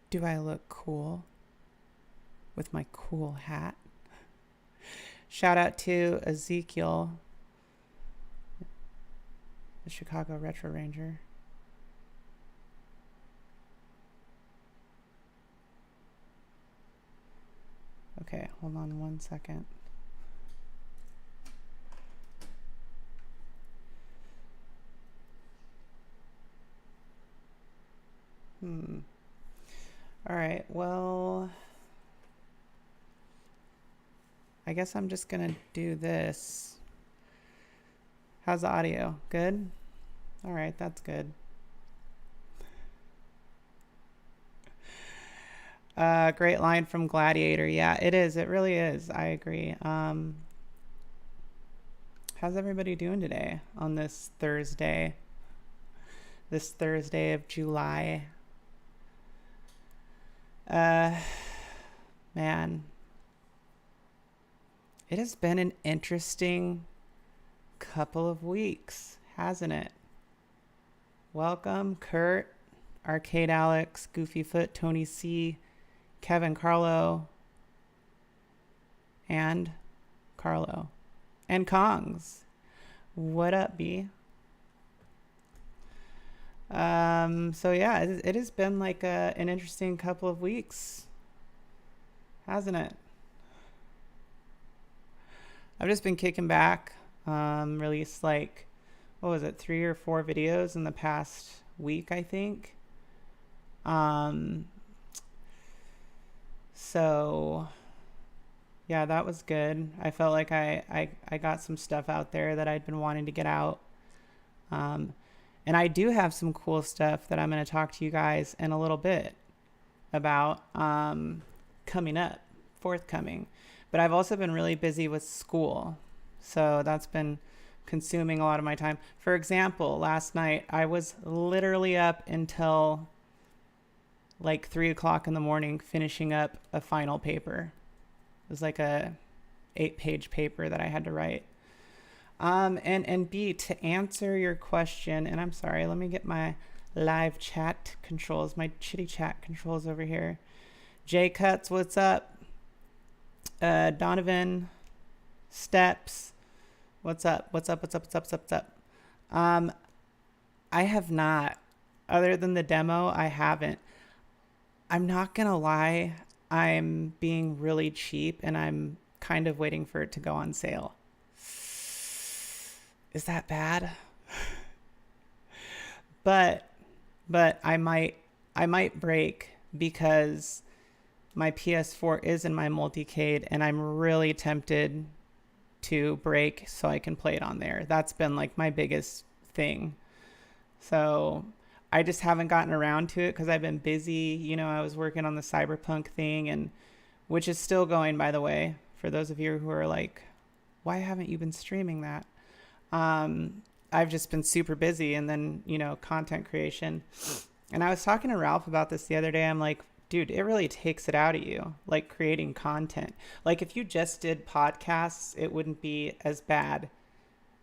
Do I look cool with my cool hat? Shout out to Ezekiel, the Chicago Retro Ranger. Okay, hold on 1 second. All right, well, I guess I'm just gonna do this. How's the audio? Good? All right, that's good. Great line from Gladiator. Yeah, it is. It really is. I agree. How's everybody doing today on this Thursday? This Thursday of July. Man, it has been an interesting couple of weeks, hasn't it? Welcome, Kurt, Arcade Alex, Goofy Foot, Tony C, Kevin Carlo, and Carlo, and Kongs. What up, B? So yeah, it has been like an interesting couple of weeks, hasn't it? I've just been kicking back, released like, what was it, 3 or 4 videos in the past week, I think. So yeah, that was good. I felt like I got some stuff out there that I'd been wanting to get out. And I do have some cool stuff that I'm going to talk to you guys in a little bit about coming up, forthcoming. But I've also been really busy with school. So that's been consuming a lot of my time. For example, last night I was literally up until like 3 o'clock in the morning finishing up a final paper. It was like a 8-page paper that I had to write. And B, to answer your question, and I'm sorry, let me get my live chat controls, my chitty chat controls over here. Jay Cuts, what's up? Donovan Steps, what's up? What's up? I have not, other than the demo, I haven't. I'm not gonna lie, I'm being really cheap and I'm kind of waiting for it to go on sale. Is that bad? but I might break because my PS4 is in my multicade and I'm really tempted to break so I can play it on there. That's been like my biggest thing. So I just haven't gotten around to it because I've been busy. You know, I was working on the Cyberpunk thing, and which is still going, by the way, for those of you who are like, why haven't you been streaming that? I've just been super busy, and then, you know, content creation. And I was talking to Ralph about this the other day. I'm like, dude, it really takes it out of you, like creating content. Like if you just did podcasts, it wouldn't be as bad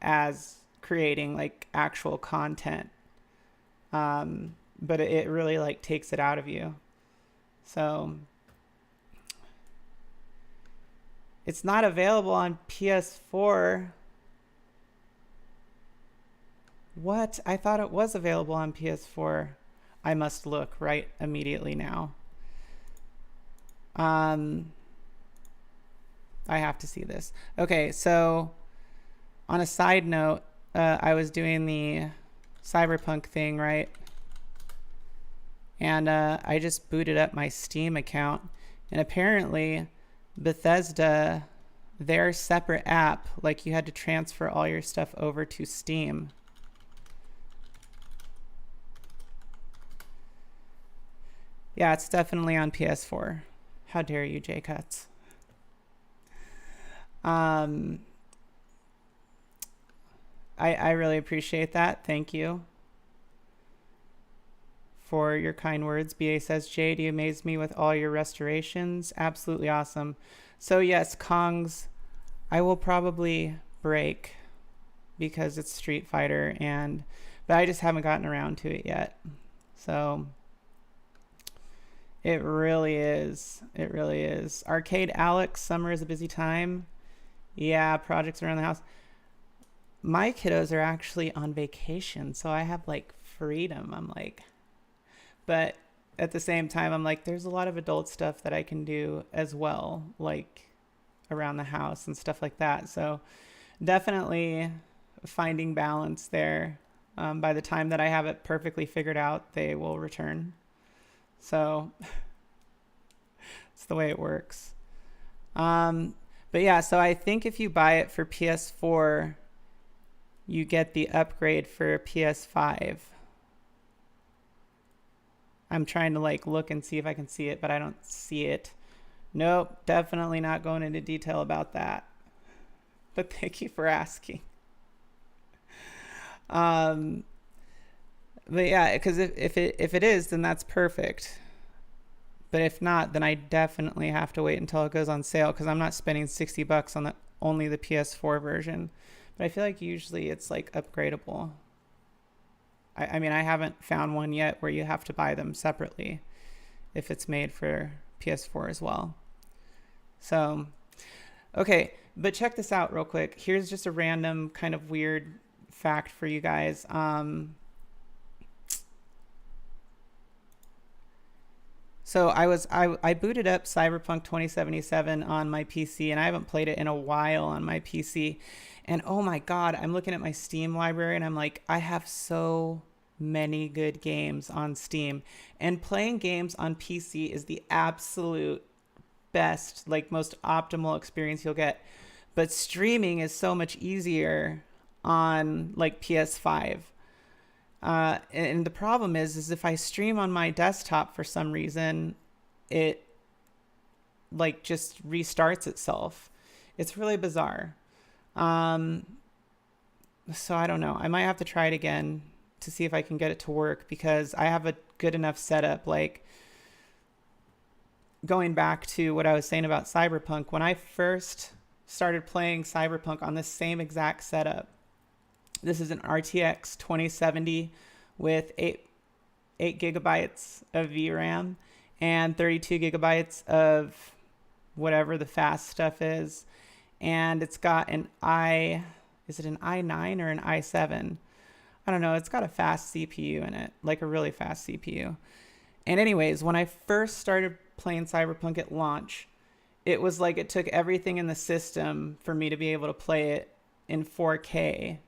as creating like actual content. But it really like takes it out of you. So it's not available on PS4. What? I thought it was available on PS4. I must look right immediately now. I have to see this. Okay, so on a side note, I was doing the Cyberpunk thing, right? And I just booted up my Steam account, and apparently Bethesda, their separate app, like you had to transfer all your stuff over to Steam. Yeah, it's definitely on PS4. How dare you, J-Cuts? I really appreciate that. Thank you for your kind words. BA says, Jade, you amaze me with all your restorations. Absolutely awesome. So yes, Kongs, I will probably break because it's Street Fighter, but I just haven't gotten around to it yet. So It really is. It really is. Arcade Alex, summer is a busy time. Yeah, projects around the house. My kiddos are actually on vacation, so I have like freedom. I'm like, but at the same time, I'm like, there's a lot of adult stuff that I can do as well, like around the house and stuff like that. So definitely finding balance there. By the time that I have it perfectly figured out, they will return. So it's the way it works. Um, but yeah, so I think if you buy it for PS4, you get the upgrade for PS5. I'm trying to like look and see if I can see it, but I don't see it. Nope, definitely not going into detail about that. But thank you for asking. Um, but yeah, because if it is, then that's perfect. But if not, then I definitely have to wait until it goes on sale because I'm not spending $60 on only the PS4 version. But I feel like usually it's like upgradable. I mean, I haven't found one yet where you have to buy them separately if it's made for PS4 as well. So, okay, but check this out real quick. Here's just a random kind of weird fact for you guys. So I booted up Cyberpunk 2077 on my PC, and I haven't played it in a while on my PC. And oh my God, I'm looking at my Steam library and I'm like, I have so many good games on Steam. And playing games on PC is the absolute best, like most optimal experience you'll get. But streaming is so much easier on like PS5. And the problem is if I stream on my desktop for some reason, it like just restarts itself. It's really bizarre. So I don't know. I might have to try it again to see if I can get it to work because I have a good enough setup. Like going back to what I was saying about Cyberpunk, when I first started playing Cyberpunk on this same exact setup, this is an RTX 2070 with 8 gigabytes of VRAM and 32 gigabytes of whatever the fast stuff is. And it's got is it an i9 or an i7? I don't know. It's got a fast CPU in it, like a really fast CPU. And anyways, when I first started playing Cyberpunk at launch, it was like it took everything in the system for me to be able to play it in 4K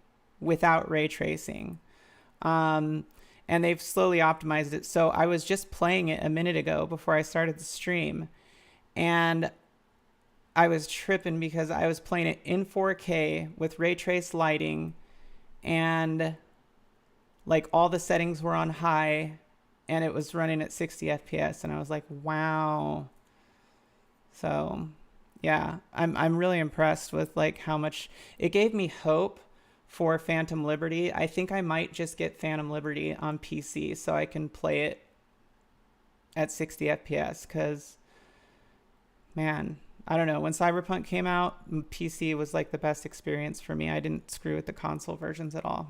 without ray tracing. And they've slowly optimized it. So I was just playing it a minute ago before I started the stream. And I was tripping because I was playing it in 4K with ray trace lighting and like all the settings were on high and it was running at 60 FPS. And I was like, wow. So yeah, I'm really impressed with like how much it gave me hope for Phantom Liberty. I think I might just get Phantom Liberty on PC so I can play it at 60 FPS because, man, I don't know. When Cyberpunk came out, PC was like the best experience for me. I didn't screw with the console versions at all.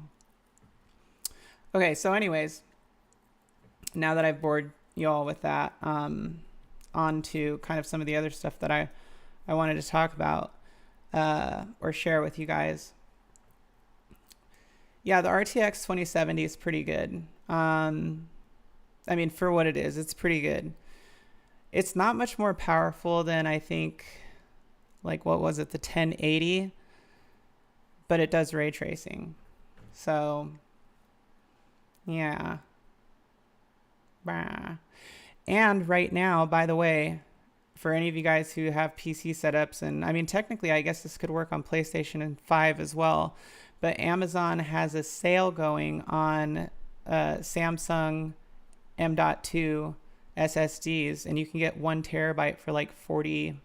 Okay, so anyways, now that I've bored you all with that, on to kind of some of the other stuff that I wanted to talk about or share with you guys. Yeah, the RTX 2070 is pretty good. I mean, for what it is, it's pretty good. It's not much more powerful than I think, like, what was it, the 1080? But it does ray tracing. So, yeah. Bah. And right now, by the way, for any of you guys who have PC setups, and I mean, technically, I guess this could work on PlayStation and 5 as well, but Amazon has a sale going on Samsung M.2 SSDs, and you can get 1 terabyte for like $45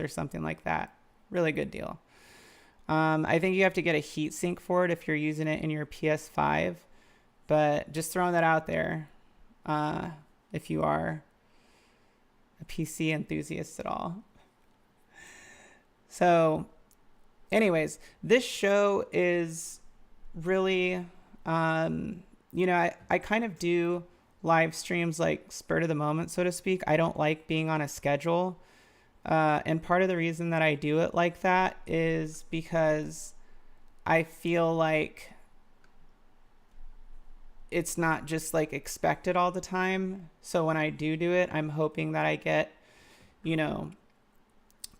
or something like that. Really good deal. I think you have to get a heatsink for it if you're using it in your PS5, but just throwing that out there if you are a PC enthusiast at all. So anyways, this show is really, I kind of do live streams like spur to the moment, so to speak. I don't like being on a schedule. And part of the reason that I do it like that is because I feel like it's not just like expected all the time. So when I do it, I'm hoping that I get, you know,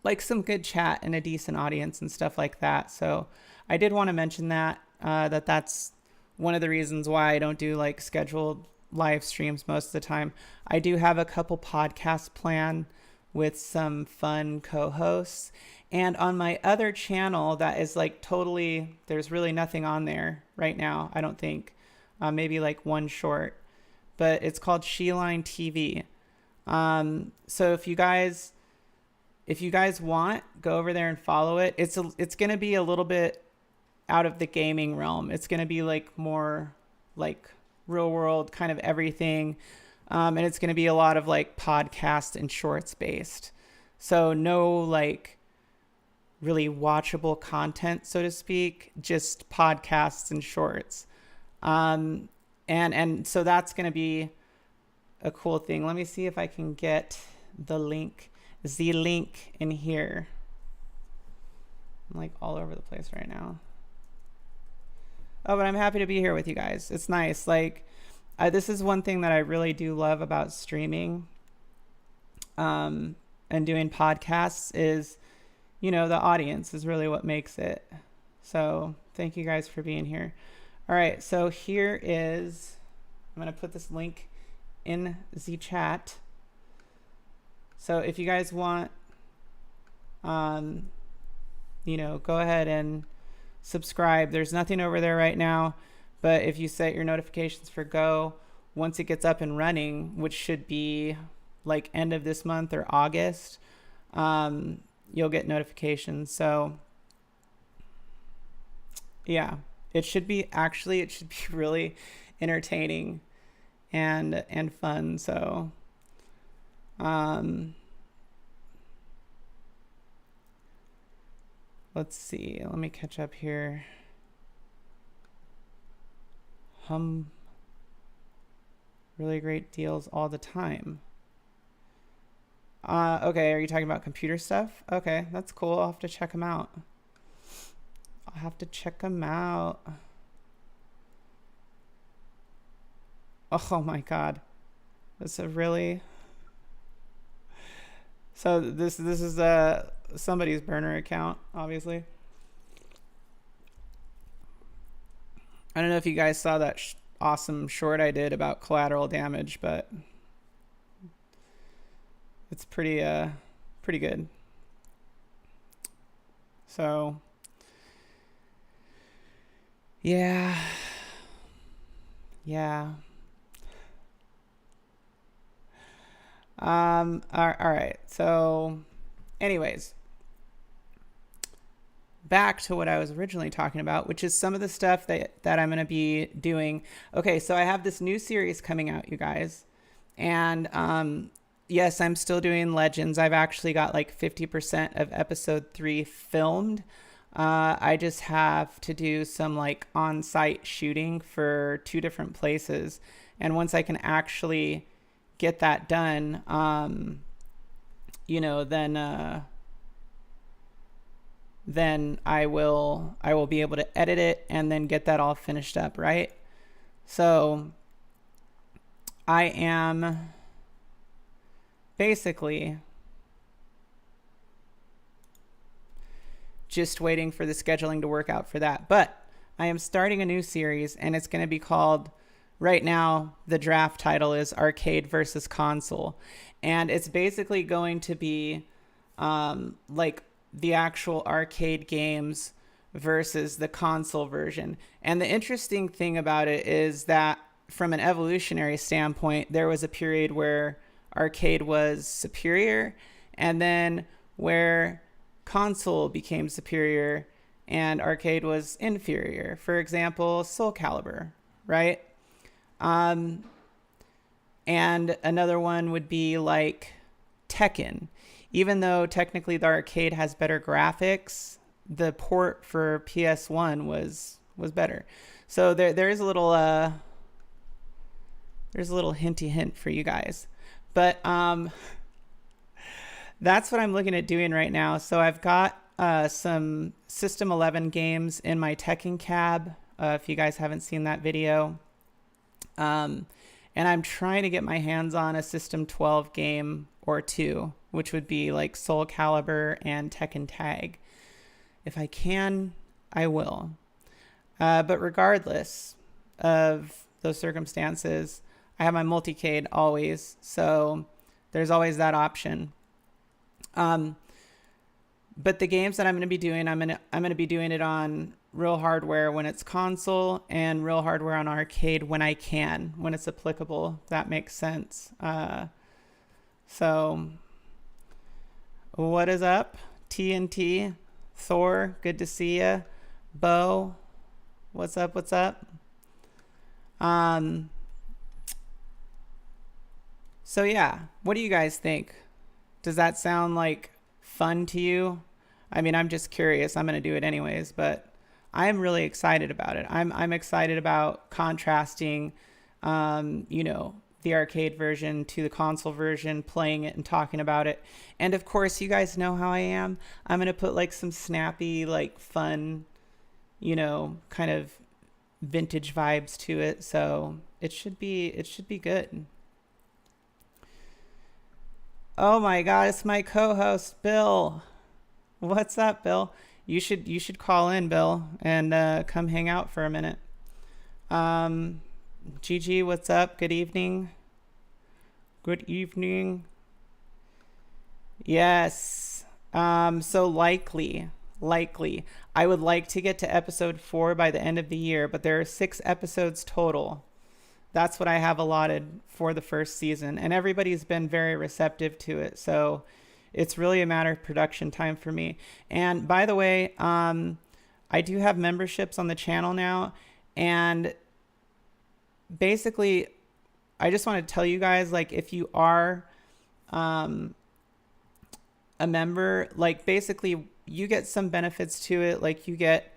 like some good chat and a decent audience and stuff like that. So I did want to mention that, that's one of the reasons why I don't do like scheduled live streams most of the time. I do have a couple podcasts planned with some fun co-hosts. And on my other channel that is like totally, there's really nothing on there right now, I don't think. Maybe like one short, but it's called Sheline TV. So if you guys want, go over there and follow it. It's going to be a little bit out of the gaming realm. It's going to be like more like real world kind of everything. And it's going to be a lot of like podcast and shorts based. So no like really watchable content, so to speak, just podcasts and shorts. And so that's going to be a cool thing. Let me see if I can get the link in here. I'm like all over the place right now. Oh, but I'm happy to be here with you guys. It's nice. Like, this is one thing that I really do love about streaming, and doing podcasts is, you know, the audience is really what makes it. So thank you guys for being here. All right, so here is, I'm going to put this link in the chat. So if you guys want, you know, go ahead and subscribe. There's nothing over there right now, but if you set your notifications for go, once it gets up and running, which should be like end of this month or August, you'll get notifications. So yeah. It should be really entertaining and fun. So, let's see. Let me catch up here. Really great deals all the time. Okay, are you talking about computer stuff? Okay, that's cool. I'll have to check them out. Oh my god. This is really... So this is somebody's burner account, obviously. I don't know if you guys saw that awesome short I did about collateral damage, but it's pretty good. So yeah. All right. So anyways, back to what I was originally talking about, which is some of the stuff that I'm going to be doing. Okay, so I have this new series coming out, you guys. And yes, I'm still doing Legends. I've actually got like 50% of episode 3 filmed. I just have to do some like on-site shooting for 2 different places. And once I can actually get that done, you know, then I will be able to edit it and then get that all finished up, right? So I am basically just waiting for the scheduling to work out for that. But I am starting a new series, and it's going to be called, right now, the draft title is Arcade versus Console. And it's basically going to be like the actual arcade games versus the console version. And the interesting thing about it is that from an evolutionary standpoint, there was a period where arcade was superior, and then where console became superior and arcade was inferior. For example, Soul Calibur, right? And another one would be like Tekken. Even though technically the arcade has better graphics, the port for PS1 was better. So there is a little There's a little hinty hint for you guys. But that's what I'm looking at doing right now. So I've got some System 11 games in my Tekken cab, if you guys haven't seen that video. And I'm trying to get my hands on a System 12 game or two, which would be like Soul Calibur and Tekken Tag. If I can, I will. But regardless of those circumstances, I have my multicade always, so there's always that option. But the games that I'm going to be doing, I'm going to be doing it on real hardware when it's console, and real hardware on arcade when I can, when it's applicable. If that makes sense. So what is up? TNT, Thor, good to see ya. Bo, what's up? What's up? So yeah, what do you guys think? Does that sound like fun to you? I mean, I'm just curious. I'm going to do it anyways, but I'm really excited about it. I'm excited about contrasting, the arcade version to the console version, playing it and talking about it. And of course, you guys know how I am. I'm going to put like some snappy, like fun, kind of vintage vibes to it. So it should be good. Oh my God, it's my co-host, Bill. What's up, Bill? You should call in, Bill, and come hang out for a minute. Gigi, what's up? Good evening. Good evening. Yes. So likely, I would like to get to episode 4 by the end of the year, but there are 6 episodes total. That's what I have allotted for the first season, and everybody's been very receptive to it. So it's really a matter of production time for me. And by the way, I do have memberships on the channel now, and basically I just want to tell you guys, like, if you are a member, like, basically you get some benefits to it. Like, you get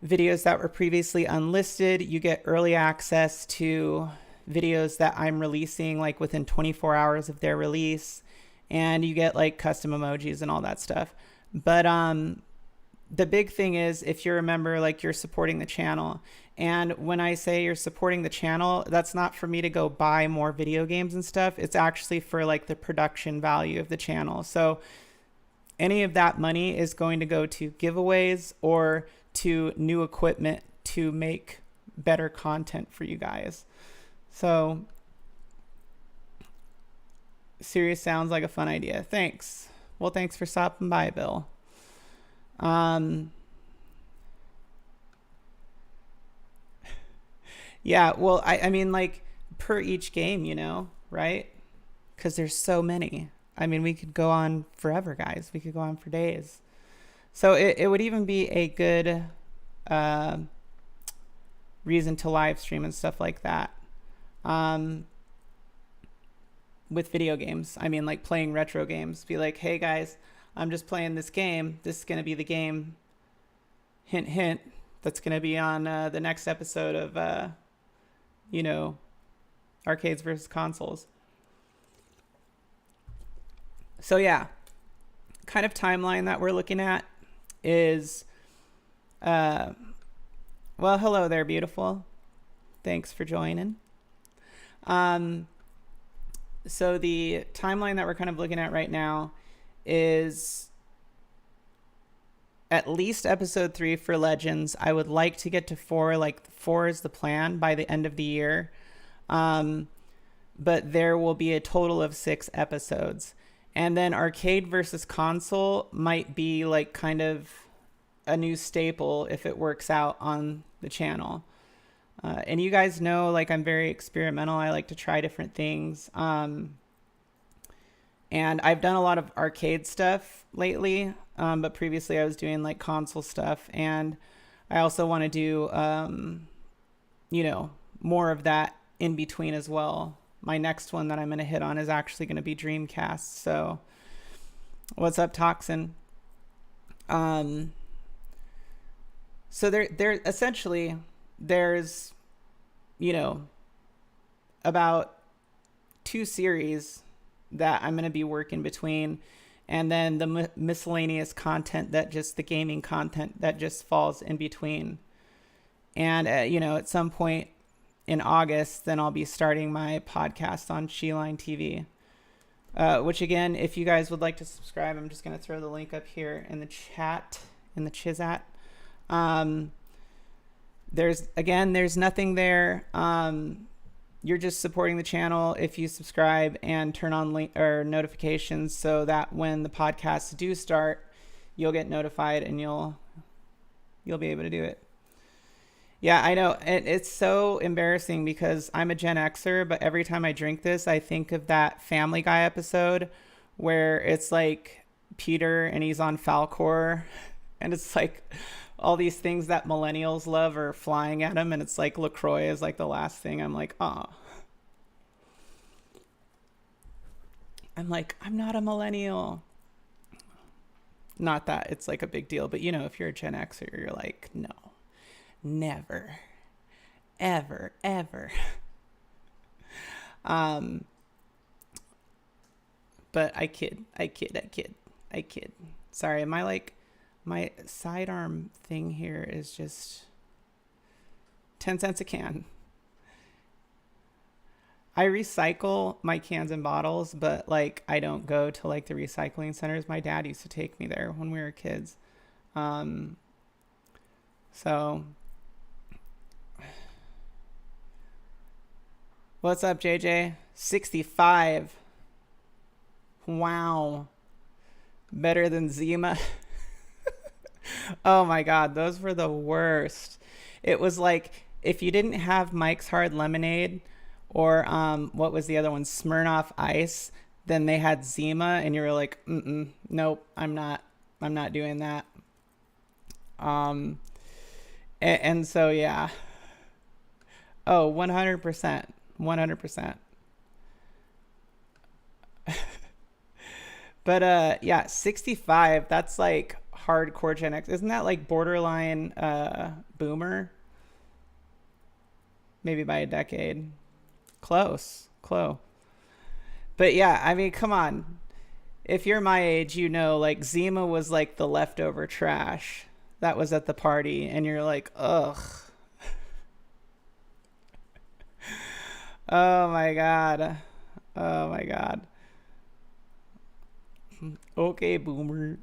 videos that were previously unlisted. You get early access to videos that I'm releasing like within 24 hours of their release, and you get like custom emojis and all that stuff. But the big thing is, if you're a member, like, you're supporting the channel. And when I say you're supporting the channel, that's not for me to go buy more video games and stuff. It's actually for like the production value of the channel. So any of that money is going to go to giveaways or to new equipment to make better content for you guys. So serious sounds like a fun idea. Thanks. Well, thanks for stopping by, Bill. Yeah, well, I mean, like, per each game, right? Because there's so many. I mean, we could go on forever, guys. We could go on for days. So it would even be a good reason to live stream and stuff like that. With video games. I mean, like, playing retro games. Be like, hey guys, I'm just playing this game. This is going to be the game, hint, hint, that's going to be on the next episode of, arcades versus consoles. So yeah, kind of timeline that we're looking at is, well, hello there, beautiful. Thanks for joining. So the timeline that we're kind of looking at right now is at least episode 3 for Legends. I would like to get to 4, like 4 is the plan by the end of the year. But there will be a total of 6 episodes. And then arcade versus console might be like kind of a new staple if it works out on the channel. And you guys know, like, I'm very experimental. I like to try different things. And I've done a lot of arcade stuff lately, but previously I was doing like console stuff. And I also want to do, more of that in between as well. My next one that I'm going to hit on is actually going to be Dreamcast. So what's up, Toxin? So there essentially, there's, about 2 series that I'm going to be working between, and then the miscellaneous content, that just the gaming content that just falls in between. And at some point in August, then I'll be starting my podcast on Sheline TV. Which again, if you guys would like to subscribe, I'm just going to throw the link up here in the chat, in the Chizat. There's nothing there. You're just supporting the channel if you subscribe and turn on notifications, so that when the podcasts do start, you'll get notified and you'll be able to do it. Yeah, I know. It's so embarrassing because I'm a Gen Xer, but every time I drink this, I think of that Family Guy episode where it's like Peter and he's on Falcor, and it's like all these things that millennials love are flying at him, and it's like LaCroix is like the last thing. I'm like, I'm like, I'm not a millennial. Not that it's like a big deal, but if you're a Gen Xer, you're like, no. Never, ever, ever. But I kid. Sorry, my sidearm thing here is just 10 cents a can. I recycle my cans and bottles, but I don't go to the recycling centers. My dad used to take me there when we were kids. So what's up, JJ? 65. Wow. Better than Zima. Oh my God, those were the worst. It was like if you didn't have Mike's Hard Lemonade or what was the other one? Smirnoff Ice, then they had Zima, and you were like, nope, I'm not doing that. And so, yeah. Oh, 100%. 100%. But, yeah, 65, that's like hardcore Gen X. Isn't that like borderline boomer? Maybe by a decade. Close. But yeah, I mean, come on. If you're my age, Zima was like the leftover trash that was at the party, and you're like, ugh. Oh my God. Okay, boomer.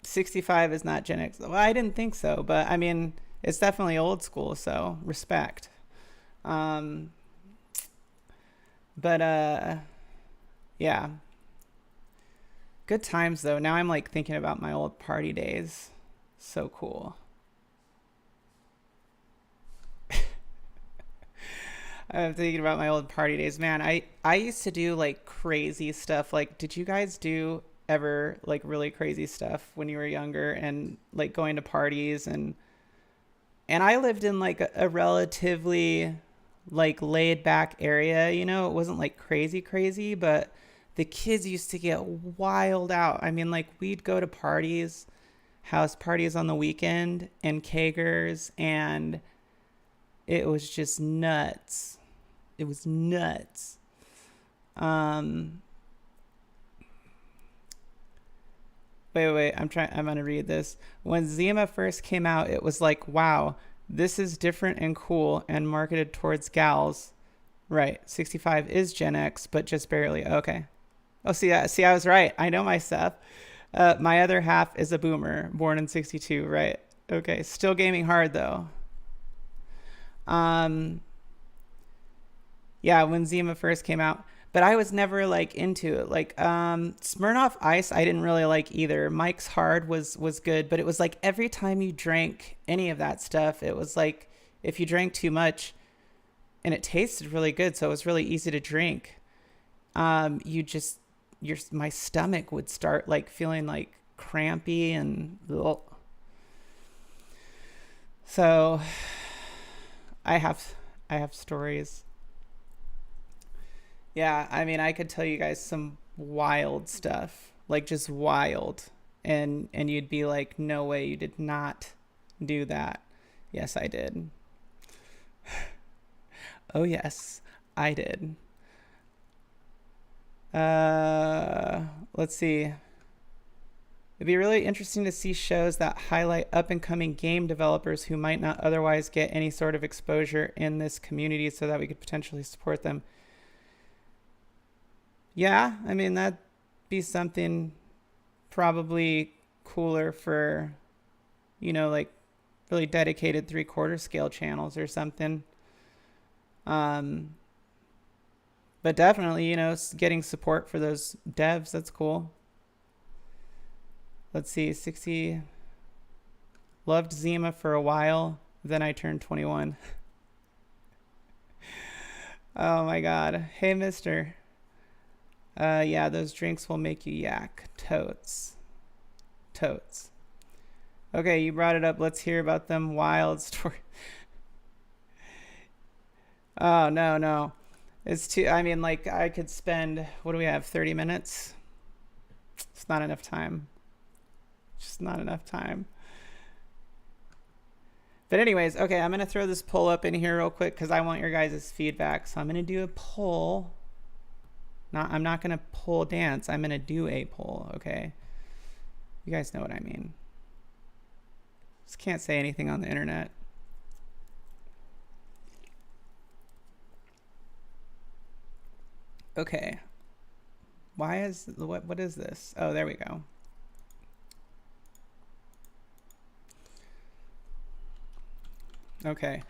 '65 is not Gen X. Well, I didn't think so, but I mean, it's definitely old school, so respect. But yeah. Good times though. Now I'm thinking about my old party days. So cool. I'm thinking about my old party days, man. I used to do crazy stuff. Did you guys do ever really crazy stuff when you were younger, and going to parties? And I lived in a relatively laid back area, it wasn't crazy, but the kids used to get wild out. I mean, we'd go to parties, house parties on the weekend, and kegers, and it was just nuts. It was nuts. Wait, I'm going to read this. When Zima first came out, it was like, wow, this is different and cool and marketed towards gals. Right. 65 is Gen X, but just barely. Okay. Oh, see, I was right. I know my stuff. My other half is a boomer, born in 62. Right. Okay. Still gaming hard though. Yeah, when Zima first came out, but I was never into it. Smirnoff Ice, I didn't really like either. Mike's Hard was good, but it was every time you drank any of that stuff, it was if you drank too much, and it tasted really good, so it was really easy to drink. My stomach would start feeling crampy and ugh. So I have stories. Yeah, I mean, I could tell you guys some wild stuff, just wild, and you'd be like, no way, you did not do that. Yes, I did. Oh, yes, I did. Let's see. It'd be really interesting to see shows that highlight up-and-coming game developers who might not otherwise get any sort of exposure in this community so that we could potentially support them. Yeah, I mean, that'd be something probably cooler for, like really dedicated 3/4 scale channels or something. Um, but definitely, getting support for those devs, that's cool. Let's see, 60. Loved Zima for a while. Then I turned 21. Oh my god. Hey, mister. Yeah, those drinks will make you yak. Totes. Totes. Okay, you brought it up. Let's hear about them wild stories. Oh, no, no. It's too, I mean, like, I could spend, what do we have, 30 minutes? It's not enough time. Just not enough time. But anyways, okay, I'm going to throw this poll up in here real quick because I want your guys' feedback. So I'm going to do a poll. I'm not going to poll dance. I'm going to do a poll, okay? You guys know what I mean. Just can't say anything on the internet. Okay. Why is, what is this? Oh, there we go. Okay.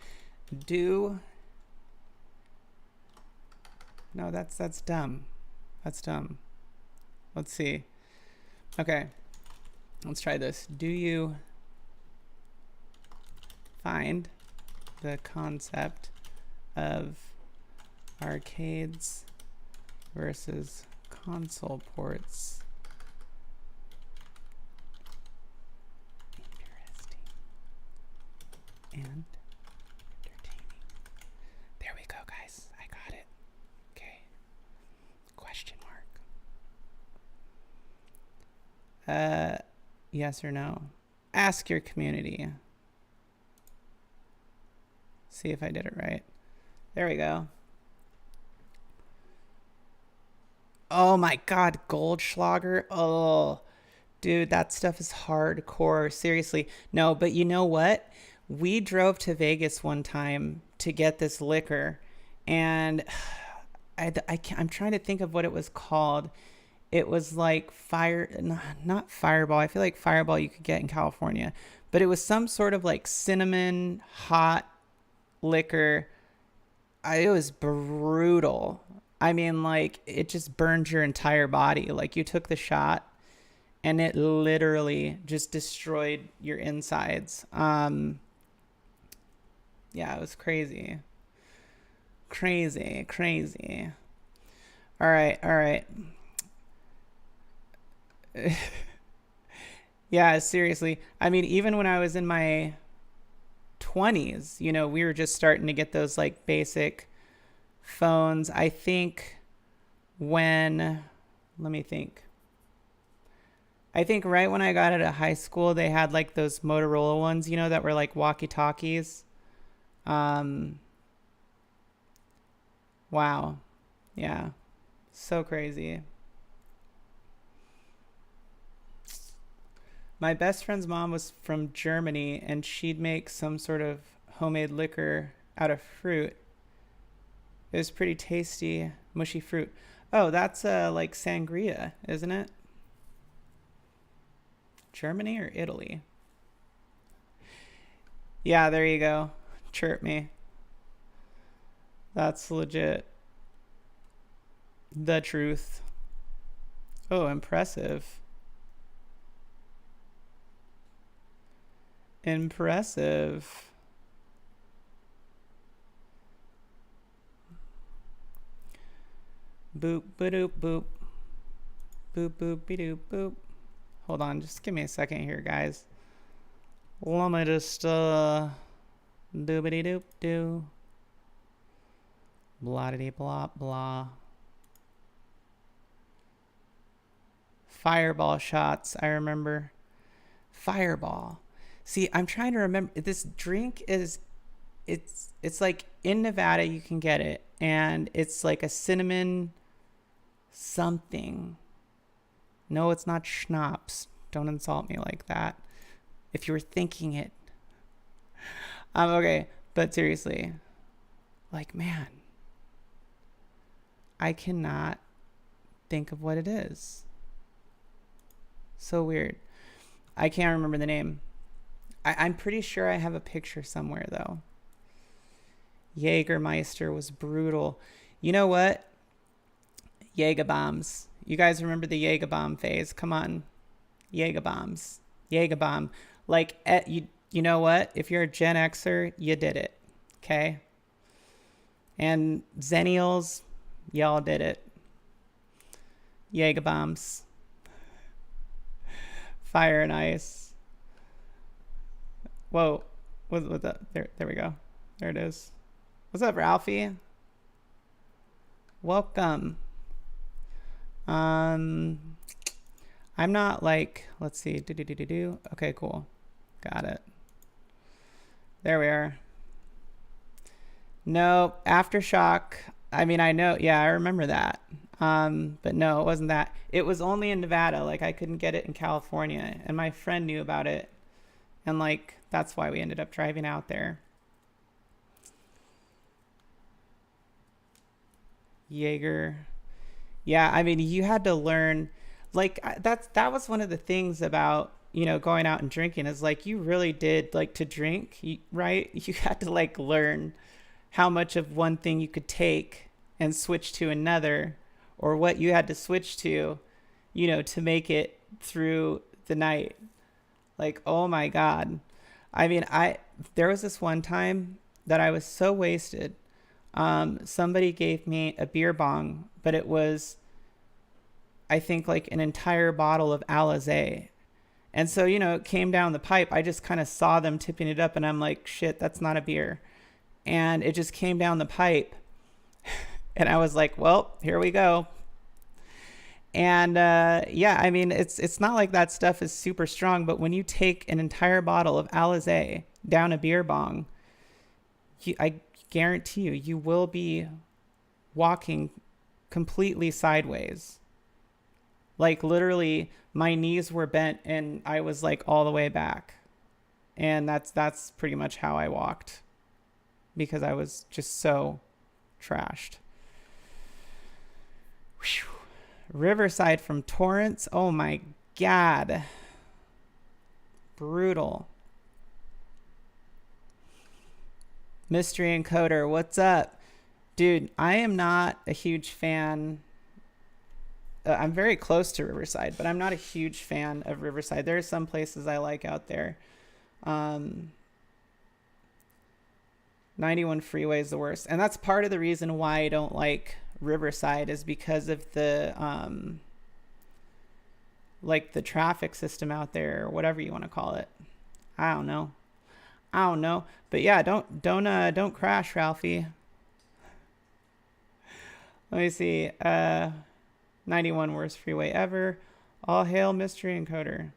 No, that's dumb. That's dumb. Let's see. Okay. Let's try this. Do you find the concept of arcades versus console ports interesting and entertaining? There we go, guys. I got it. Okay. Question mark. Yes or no? Ask your community. See if I did it right. There we go. Oh my god, Goldschlager. Oh, dude, that stuff is hardcore. Seriously. No, but you know what? We drove to Vegas one time to get this liquor, and I'm trying to think of what it was called. It was like not Fireball. I feel like Fireball you could get in California, but it was some sort of like cinnamon hot liquor. It was brutal. I mean, like, it just burned your entire body. Like, you took the shot and it literally just destroyed your insides. Yeah, it was crazy. Crazy, crazy. All right, all right. Yeah, seriously. I mean, even when I was in my 20s, we were just starting to get those like basic phones. I think let me think. I think right when I got out of high school, they had like those Motorola ones, that were like walkie-talkies. Wow. Yeah. So crazy. My best friend's mom was from Germany, and she'd make some sort of homemade liquor out of fruit. It was pretty tasty, mushy fruit. Oh, that's like sangria, isn't it? Germany or Italy? Yeah, there you go. Chirp me. That's legit. The truth. Oh, impressive. Impressive. Boop, ba-doop, boop. Boop, boop, be-doop, boop. Hold on, just give me a second here, guys. Let me just, doobity-doop-doo. Blah-diddy-blah, blah. Fireball shots, I remember. Fireball. See, I'm trying to remember. This drink is it's like in Nevada you can get it, and it's like a cinnamon something. No, it's not schnapps. Don't insult me like that. If you were thinking it. Okay, but seriously, like, man, I cannot think of what it is. So weird. I can't remember the name. I'm pretty sure I have a picture somewhere, though. Jägermeister was brutal. You know what? Jaeger bombs. You guys remember the Jaeger bomb phase? Come on. Jaeger bombs. Jaeger bomb. Like, you know what? If you're a Gen Xer, you did it. Okay? And Zennials, y'all did it. Jaeger bombs. Fire and ice. Whoa. What's up? There we go. There it is. What's up, Ralphie? Welcome. I'm not like, let's see. Okay, cool. Got it. There we are. No, Aftershock. I mean, I know. Yeah, I remember that. But no, it wasn't that. It was only in Nevada. Like, I couldn't get it in California. And my friend knew about it. And, like, that's why we ended up driving out there. Jaeger. Yeah, I mean, you had to learn. Like, that was one of the things about, you know, going out and drinking is, like, you really did, like, to drink, right? You had to, like, learn how much of one thing you could take and switch to another, or what you had to switch to, you know, to make it through the night. Like, oh my God. I mean, there was this one time that I was so wasted. Somebody gave me a beer bong, but it was, I think, like an entire bottle of Alizé. And so, you know, it came down the pipe. I just kind of saw them tipping it up and I'm like, shit, that's not a beer. And it just came down the pipe. And I was like, well, here we go. And yeah, I mean, it's not like that stuff is super strong, but when you take an entire bottle of Alizé down a beer bong, I guarantee you will be walking completely sideways. Like, literally, my knees were bent and I was like all the way back. And that's pretty much how I walked, because I was just so trashed. Whew. Riverside from Torrance. Oh my God. Brutal. Mystery Encoder, what's up? Dude, I am not a huge fan. I'm very close to Riverside, but I'm not a huge fan of Riverside. There are some places I like out there. 91 freeway is the worst. And that's part of the reason why I don't like Riverside, is because of the like the traffic system out there, or whatever you want to call it. I don't know. But yeah, don't crash, Ralphie. Let me see. 91 worst freeway ever. All hail Mystery Encoder.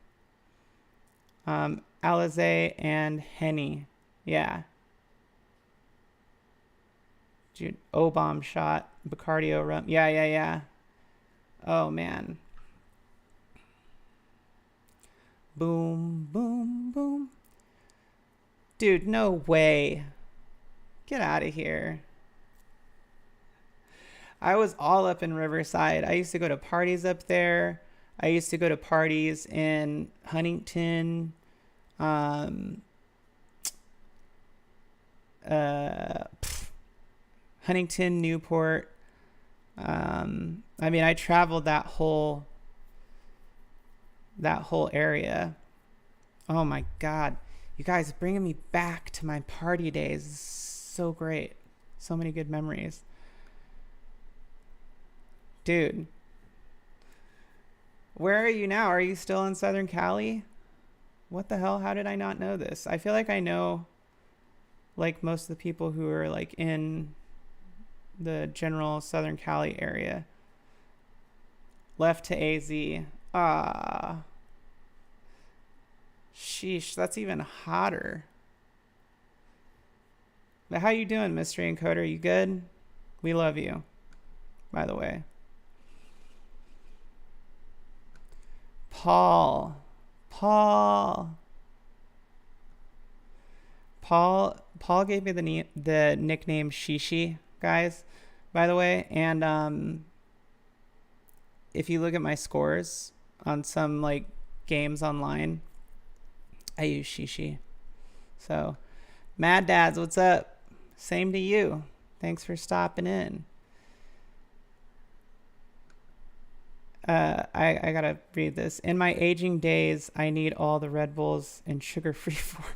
Alizé and Henny. Yeah. Dude, O-bomb shot. Bacardi rum. Yeah. Oh, man. Boom, boom, boom. Dude, no way. Get out of here. I was all up in Riverside. I used to go to parties up there. I used to go to parties in Huntington, Huntington, Newport. I mean, I traveled that whole area. Oh my God. You guys bringing me back to my party days. So great. So many good memories. Dude. Where are you now? Are you still in Southern Cali? What the hell? How did I not know this? I feel like I know, like, most of the people who are, like, in the general Southern Cali area. Left to AZ. Ah. Sheesh, that's even hotter. But how you doing, Mystery Encoder? You good? We love you, by the way. Paul. Paul. Paul gave me the nickname Shishi, guys, by the way. And if you look at my scores on some like games online, I use Shishi. So, Mad Dads, what's up? Same to you. Thanks for stopping in. I gotta read this. In my aging days, I need all the Red Bulls in sugar-free form.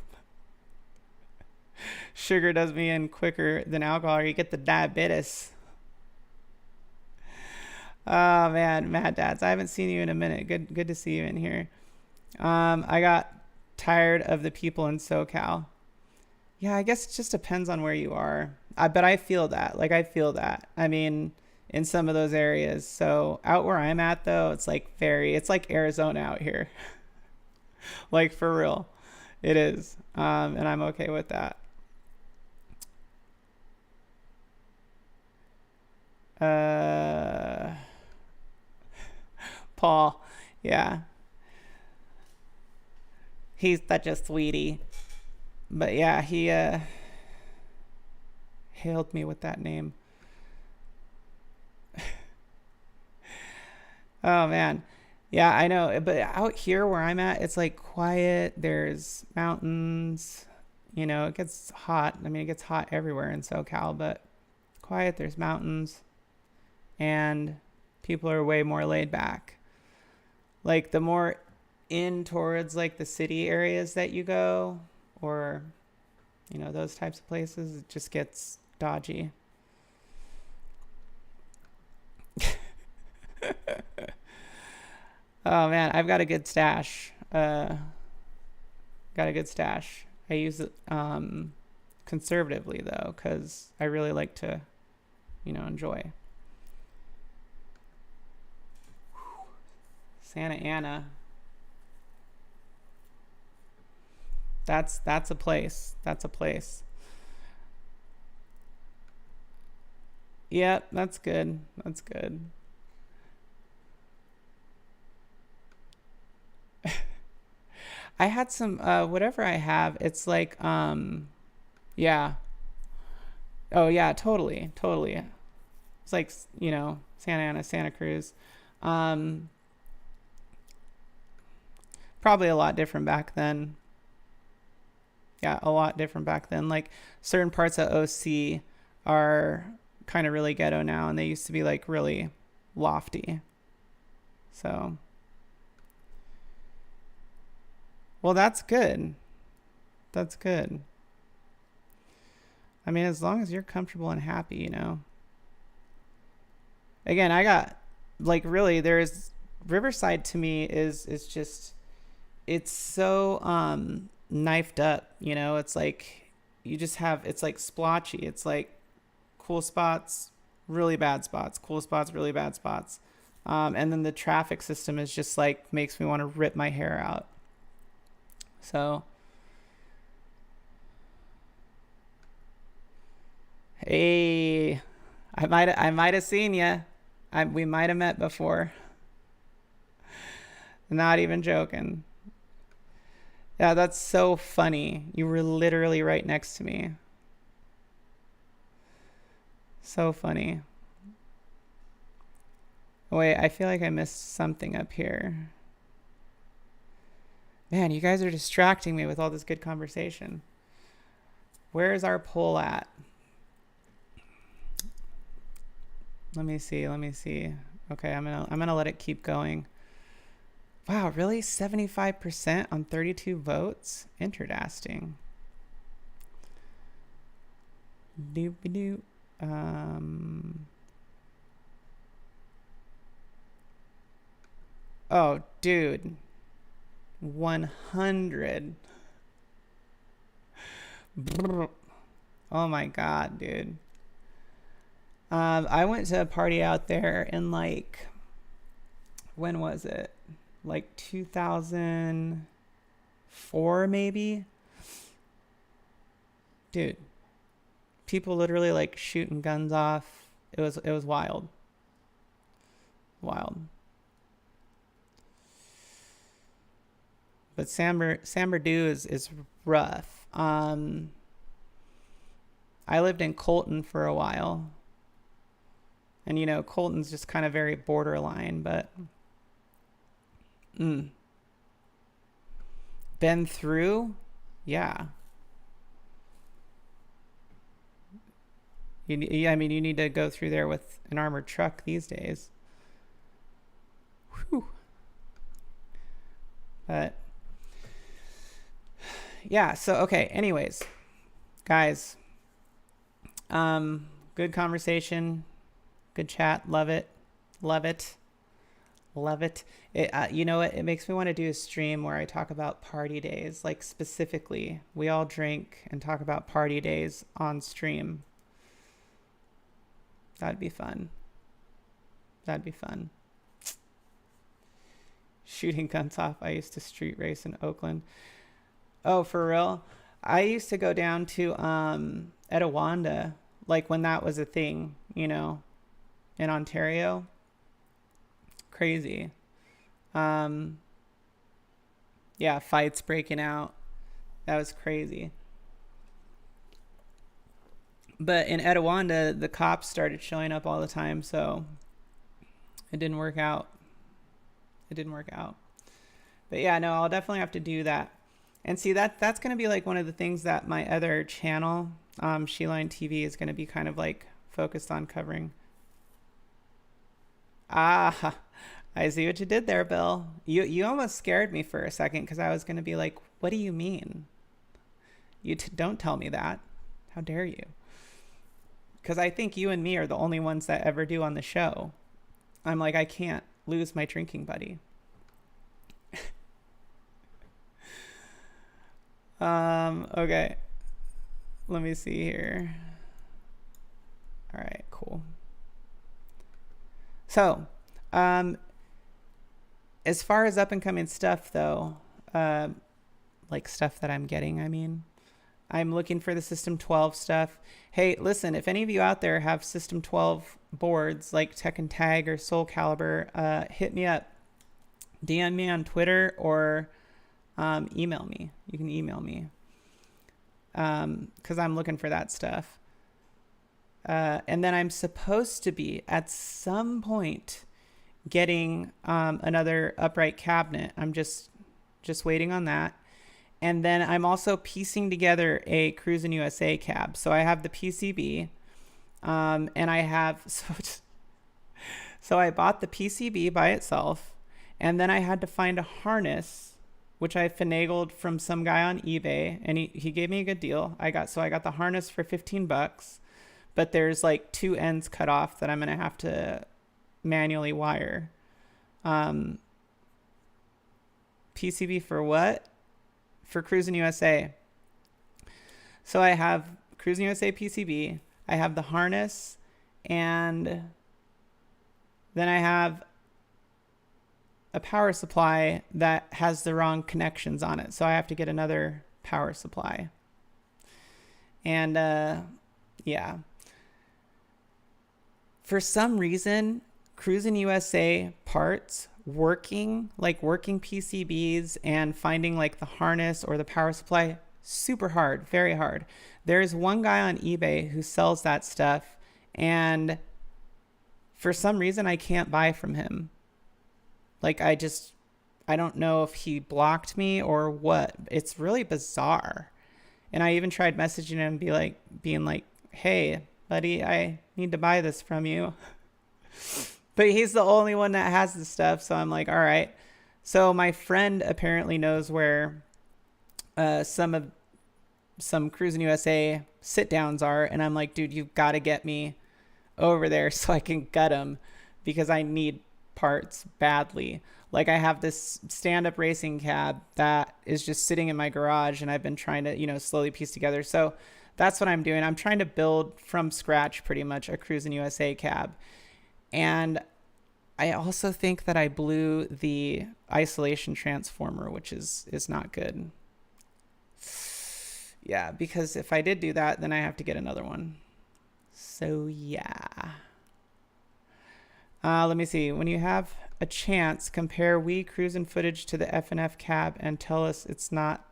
Sugar does me in quicker than alcohol, or you get the diabetes. Oh man, Mad Dads, I haven't seen you in a minute. Good to see you in here. I got tired of the people in SoCal. Yeah, I guess it just depends on where you are. But I feel that. Like, I feel that. I mean, in some of those areas. So out where I'm at, though, it's like it's like Arizona out here. Like, for real. It is. And I'm okay with that. Paul. Yeah. He's such a sweetie. But yeah, he hailed me with that name. Oh man. Yeah, I know. But out here where I'm at, it's like quiet. There's mountains. You know, it gets hot. I mean, it gets hot everywhere in SoCal, but quiet. There's mountains. And people are way more laid back. Like, the more in towards like the city areas that you go, or you know, those types of places, it just gets dodgy. Oh man, I've got a good stash. Got a good stash. I use it conservatively though, because I really like to, you know, enjoy. Santa Ana. That's a place. That's a place. Yep, that's good. That's good. I had some whatever I have, it's like yeah. Oh yeah, totally. Totally. It's like, you know, Santa Ana, Santa Cruz. Probably a lot different back then. Yeah, a lot different back then. Like, certain parts of OC are kind of really ghetto now, and they used to be like really lofty. So, well, that's good. That's good. I mean, as long as you're comfortable and happy, you know. Again, I got like, really, there's Riverside to me is just, it's so knifed up, you know. It's like you just have, it's like splotchy. It's like cool spots, really bad spots, cool spots, really bad spots. And then the traffic system is just like, makes me want to rip my hair out. So, hey, I might have seen you. We might have met before. Not even joking. Yeah, that's so funny. You were literally right next to me. So funny. Wait, I feel like I missed something up here. Man, you guys are distracting me with all this good conversation. Where is our poll at? Let me see. Okay, I'm gonna let it keep going. Wow, really? 75% on 32 votes? Interesting. Doop-a-doop. Oh, dude. 100. Oh my God, dude. I went to a party out there in like, when was it? Like 2005 4 maybe. Dude, people literally like shooting guns off. It was wild. Wild. But San Bernardino is rough. I lived in Colton for a while. And you know, Colton's just kind of very borderline, but been through, yeah. I mean, you need to go through there with an armored truck these days. Whew. But yeah, so okay. Anyways, guys, good conversation, good chat. Love it, love it, love it. You know what? It makes me want to do a stream where I talk about party days, like specifically. We all drink and talk about party days on stream. That'd be fun. That'd be fun. Shooting guns off. I used to street race in Oakland. Oh, for real? I used to go down to Etiwanda, like when that was a thing, you know, in Ontario. Crazy. Yeah, fights breaking out. That was crazy. But in Etiwanda, the cops started showing up all the time, so it didn't work out. It didn't work out. But yeah, no, I'll definitely have to do that. And see, that's going to be like one of the things that my other channel, Sheline TV, is going to be kind of like focused on covering. Ah, I see what you did there, Bill. You almost scared me for a second because I was going to be like, what do you mean? Don't tell me that. How dare you? Because I think you and me are the only ones that ever do on the show. I'm like, I can't lose my drinking buddy. Okay. Let me see here. All right, cool. So, as far as up and coming stuff though, like stuff that I'm getting, I mean, I'm looking for the System 12 stuff. Hey, listen, if any of you out there have System 12 boards like Tekken Tag or Soul Calibur, hit me up. DM me on Twitter or email me. You can email me because I'm looking for that stuff. And then I'm supposed to be at some point getting another upright cabinet. I'm just waiting on that. And then I'm also piecing together a Cruisin' USA cab. So I have the PCB, and I have so I bought the PCB by itself, and then I had to find a harness, which I finagled from some guy on eBay, and he gave me a good deal. I got the harness for $15, but there's like 2 ends cut off that I'm gonna have to manually wire. PCB for what? For Cruisin' USA. So I have Cruisin' USA PCB, I have the harness, and then I have a power supply that has the wrong connections on it. So I have to get another power supply. And yeah. For some reason, Cruisin' USA parts working PCBs and finding like the harness or the power supply, super hard, very hard. There's one guy on eBay who sells that stuff, and for some reason I can't buy from him. Like I don't know if he blocked me or what. It's really bizarre. And I even tried messaging him being like, hey buddy, I need to buy this from you. But he's the only one that has the stuff. So I'm like, all right. So my friend apparently knows where some Cruisin' USA sit downs are. And I'm like, dude, you've got to get me over there so I can gut them because I need parts badly. Like I have this stand-up racing cab that is just sitting in my garage and I've been trying to, slowly piece together. So that's what I'm doing. I'm trying to build from scratch pretty much a Cruisin' USA cab. And I also think that I blew the isolation transformer, which is not good. Yeah, because if I did do that, then I have to get another one. So yeah. Let me see. When you have a chance, compare Wii cruising footage to the FNF cab and tell us it's not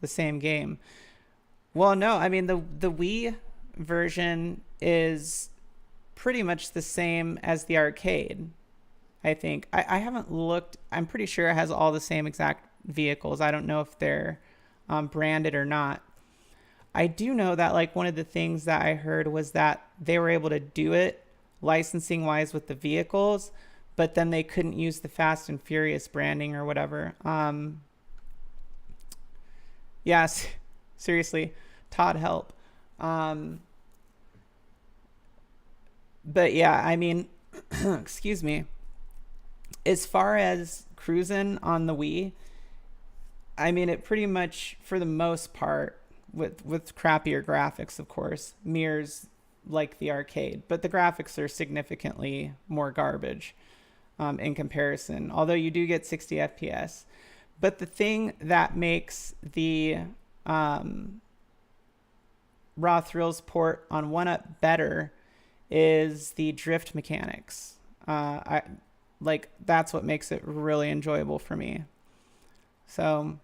the same game. Well, no, I mean the Wii version is pretty much the same as the arcade. I think I haven't looked. I'm pretty sure it has all the same exact vehicles. I don't know if they're branded or not. I do know that like one of the things that I heard was that they were able to do it licensing wise with the vehicles, but then they couldn't use the Fast and Furious branding or whatever. Yes, seriously, Todd, help. But yeah, I mean, excuse me. As far as cruising on the Wii, I mean, it pretty much, for the most part, with crappier graphics, of course, mirrors like the arcade, but the graphics are significantly more garbage in comparison. Although you do get 60 FPS, but the thing that makes the Raw Thrills port on 1UP better is the drift mechanics. That's what makes it really enjoyable for me. So,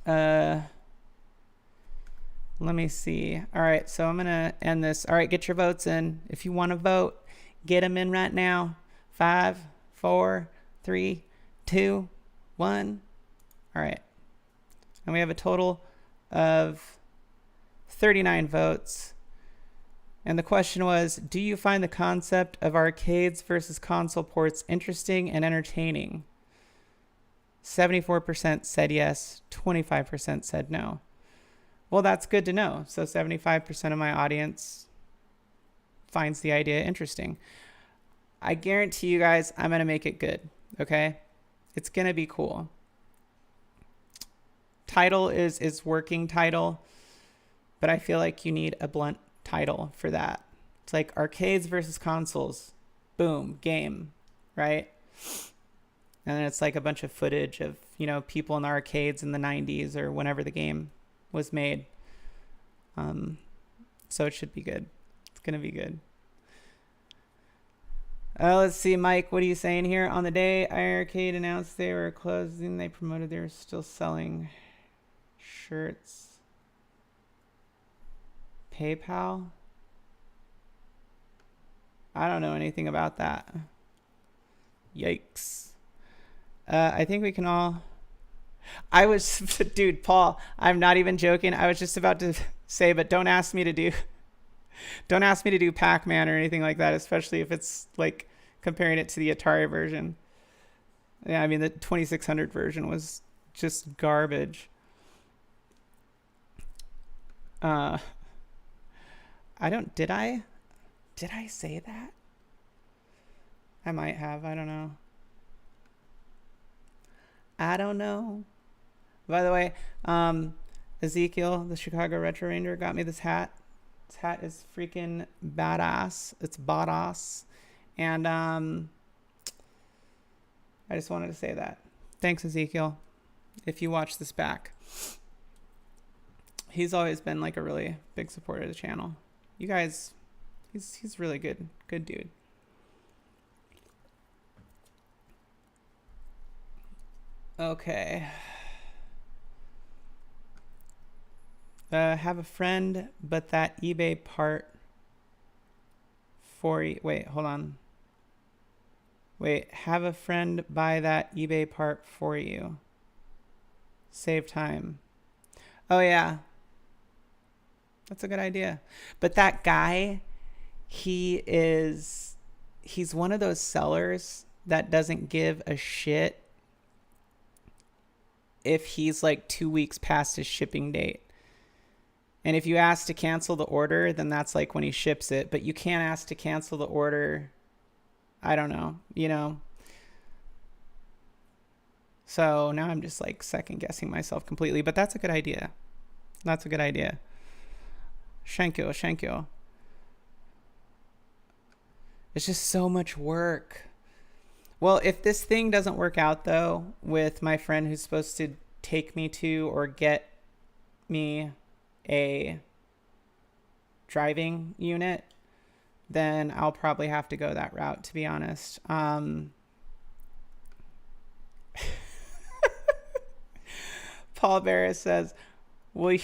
let me see. All right, so I'm gonna end this. All right, get your votes in. If you want to vote, get them in right now. 5, 4, 3, 2, 1. All right, and we have a total of 39 votes. And the question was, do you find the concept of arcades versus console ports interesting and entertaining? 74% said yes, 25% said no. Well, that's good to know. So 75% of my audience finds the idea interesting. I guarantee you guys, I'm going to make it good, okay? It's going to be cool. Title is working title, but I feel like you need a blunt title for that. It's like arcades versus consoles. Boom, game, right? And then it's like a bunch of footage of, people in the arcades in the 90s or whenever the game was made. So it should be good. It's going to be good. Let's see, Mike, what are you saying here? On the day iArcade announced they were closing, they promoted they were still selling shirts. PayPal? I don't know anything about that. Yikes. I think we can all... Dude, Paul, I'm not even joking. I was just about to say, but don't ask me to do Pac-Man or anything like that, especially if it's like comparing it to the Atari version. Yeah, I mean, the 2600 version was just garbage. Did I say that? I might have. I don't know. By the way, Ezekiel, the Chicago Retro Ranger, got me this hat. This hat is freaking badass. It's badass. And I just wanted to say that. Thanks, Ezekiel. If you watch this back. He's always been like a really big supporter of the channel. You guys, he's really good dude. Okay. Have a friend, but that eBay part for you. Wait, hold on. Wait, have a friend buy that eBay part for you. Save time. Oh, yeah. That's a good idea. But that guy, he's one of those sellers that doesn't give a shit if he's like 2 weeks past his shipping date. And if you ask to cancel the order, then that's like when he ships it. But you can't ask to cancel the order. I don't know, So now I'm just like second guessing myself completely. But that's a good idea. Shankyo. It's just so much work. Well, if this thing doesn't work out, though, with my friend who's supposed to take me to or get me a driving unit, then I'll probably have to go that route, to be honest. Paul Barris says, will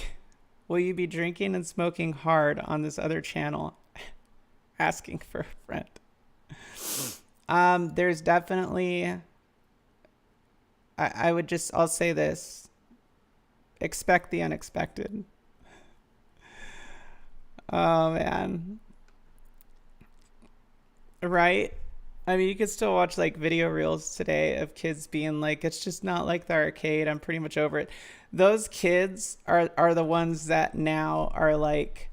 you be drinking and smoking hard on this other channel? Asking for a friend. There's definitely, I'll say this. Expect the unexpected. Oh, man. Right? I mean, you can still watch like video reels today of kids being like, it's just not like the arcade. I'm pretty much over it. Those kids are the ones that now are like,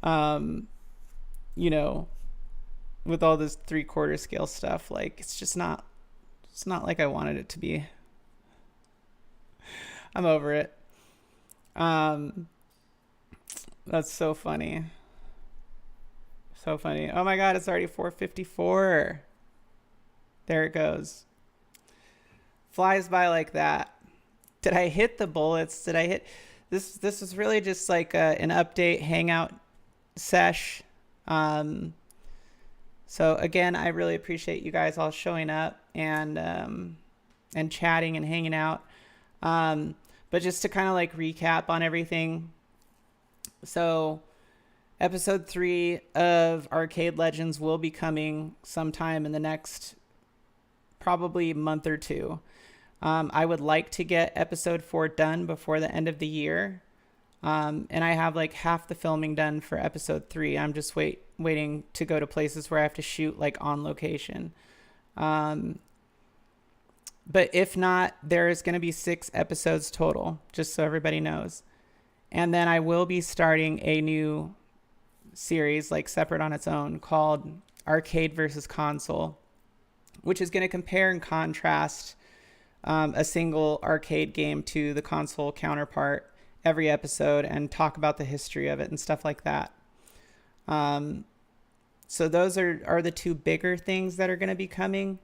you know, with all this 3/4 scale stuff, like it's not like I wanted it to be. I'm over it. That's so funny. So funny. Oh my God, it's already 4:54. There it goes. Flies by like that. Did I hit the bullets? Did I hit this? This is really just like an update hangout sesh. So again, I really appreciate you guys all showing up and chatting and hanging out. But just to kind of like recap on everything. So episode 3 of Arcade Legends will be coming sometime in the next probably month or two. I would like to get episode 4 done before the end of the year. And I have like half the filming done for episode 3. I'm just waiting to go to places where I have to shoot like on location. But if not, there is going to be 6 episodes total, just so everybody knows. And then I will be starting a new series, like separate on its own, called Arcade versus Console, which is going to compare and contrast a single arcade game to the console counterpart every episode and talk about the history of it and stuff like that. So those are the 2 bigger things that are going to be coming.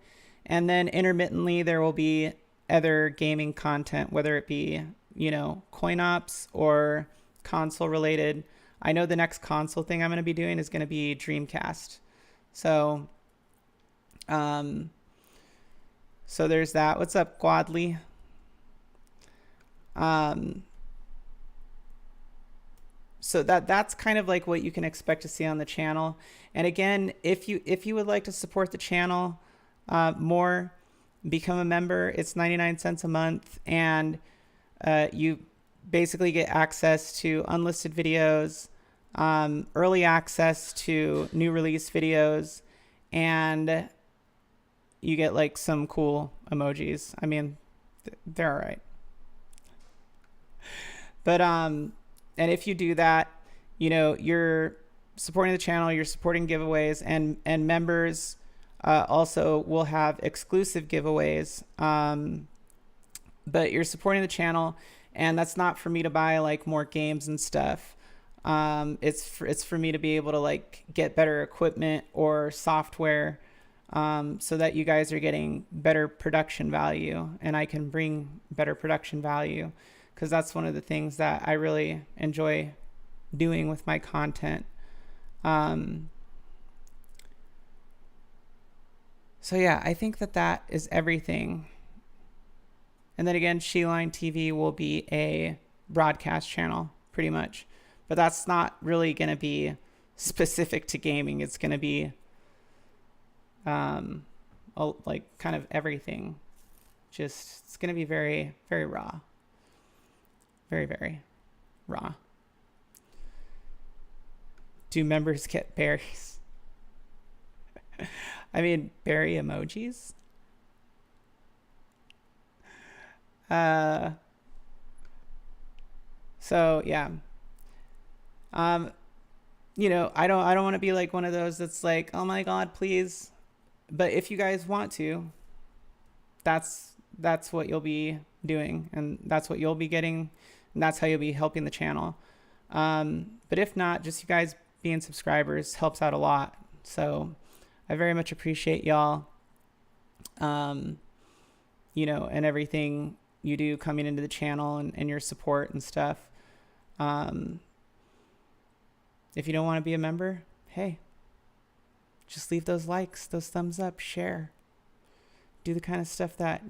And then intermittently, there will be other gaming content, whether it be, you know, coin ops or console related. I know the next console thing I'm going to be doing is going to be Dreamcast. So, so there's that. What's up, Quadley? So that's kind of like what you can expect to see on the channel. And again, if you would like to support the channel more, become a member. It's 99 cents a month, and you basically get access to unlisted videos, early access to new release videos, and you get like some cool emojis. I mean, they're all right. But and if you do that, you know, you're supporting the channel, you're supporting giveaways, and members also will have exclusive giveaways. But you're supporting the channel, and that's not for me to buy like more games and stuff. It's for me to be able to like get better equipment or software, so that you guys are getting better production value, and I can bring better production value, because that's one of the things that I really enjoy doing with my content. So yeah, I think that is everything. And then again, Sheline TV will be a broadcast channel pretty much, but that's not really going to be specific to gaming. It's going to be like kind of everything. Just, it's going to be very, very raw. Very, very raw. Do members get berries? I mean, berry emojis? So yeah. You know, I don't want to be like one of those that's like, oh my God, please. But if you guys want to, that's what you'll be doing, and that's what you'll be getting, and that's how you'll be helping the channel. But if not, just you guys being subscribers helps out a lot. So I very much appreciate y'all, you know, and everything you do coming into the channel, and your support and stuff. If you don't want to be a member, hey, just leave those likes, those thumbs up, share. Do the kind of stuff that,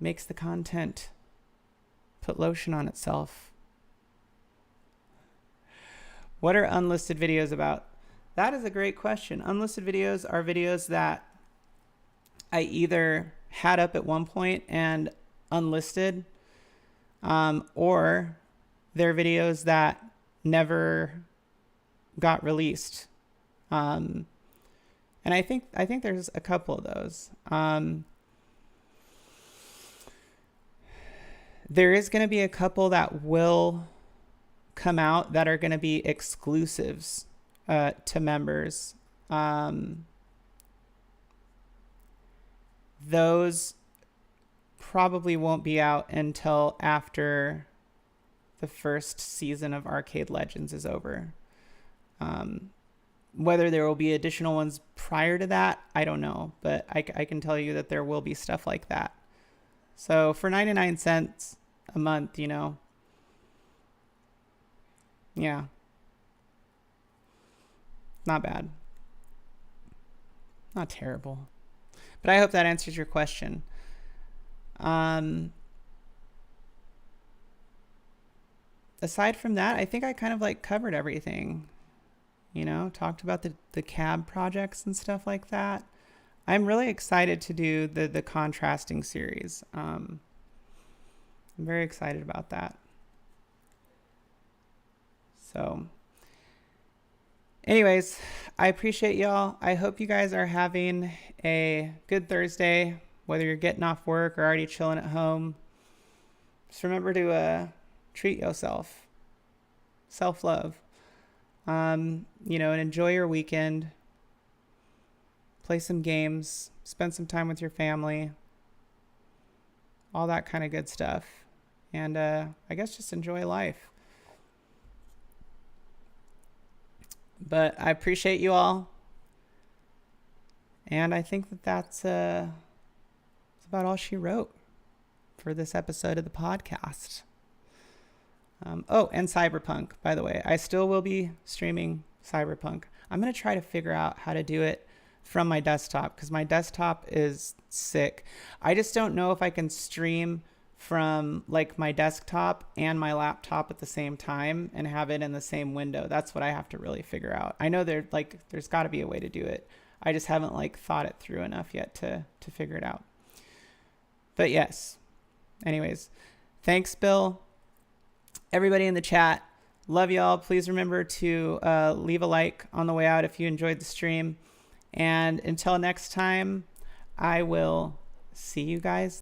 makes the content put lotion on itself. What are unlisted videos about? That is a great question. Unlisted videos are videos that I either had up at one point and unlisted, or they're videos that never got released. And I think there's a couple of those. There is going to be a couple that will come out that are going to be exclusives to members. Those probably won't be out until after the first season of Arcade Legends is over. Whether there will be additional ones prior to that, I don't know. But I can tell you that there will be stuff like that. So for 99 cents a month, yeah, not bad. Not terrible. But I hope that answers your question. Aside from that, I think I kind of covered everything. Talked about the cab projects and stuff like that. I'm really excited to do the contrasting series. I'm very excited about that. So anyways, I appreciate y'all. I hope you guys are having a good Thursday, whether you're getting off work or already chilling at home. Just remember to treat yourself. Self-love. And enjoy your weekend. Play some games. Spend some time with your family. All that kind of good stuff. And I guess just enjoy life. But I appreciate you all. And I think that's about all she wrote for this episode of the podcast. And Cyberpunk, by the way. I still will be streaming Cyberpunk. I'm going to try to figure out how to do it from my desktop because my desktop is sick. I just don't know if I can stream from my desktop and my laptop at the same time and have it in the same window. That's what I have to really figure out. I know there's got to be a way to do it. I just haven't thought it through enough yet to figure it out. But yes. Anyways, thanks, Bill. Everybody in the chat, love y'all. Please remember to leave a like on the way out if you enjoyed the stream. And until next time, I will see you guys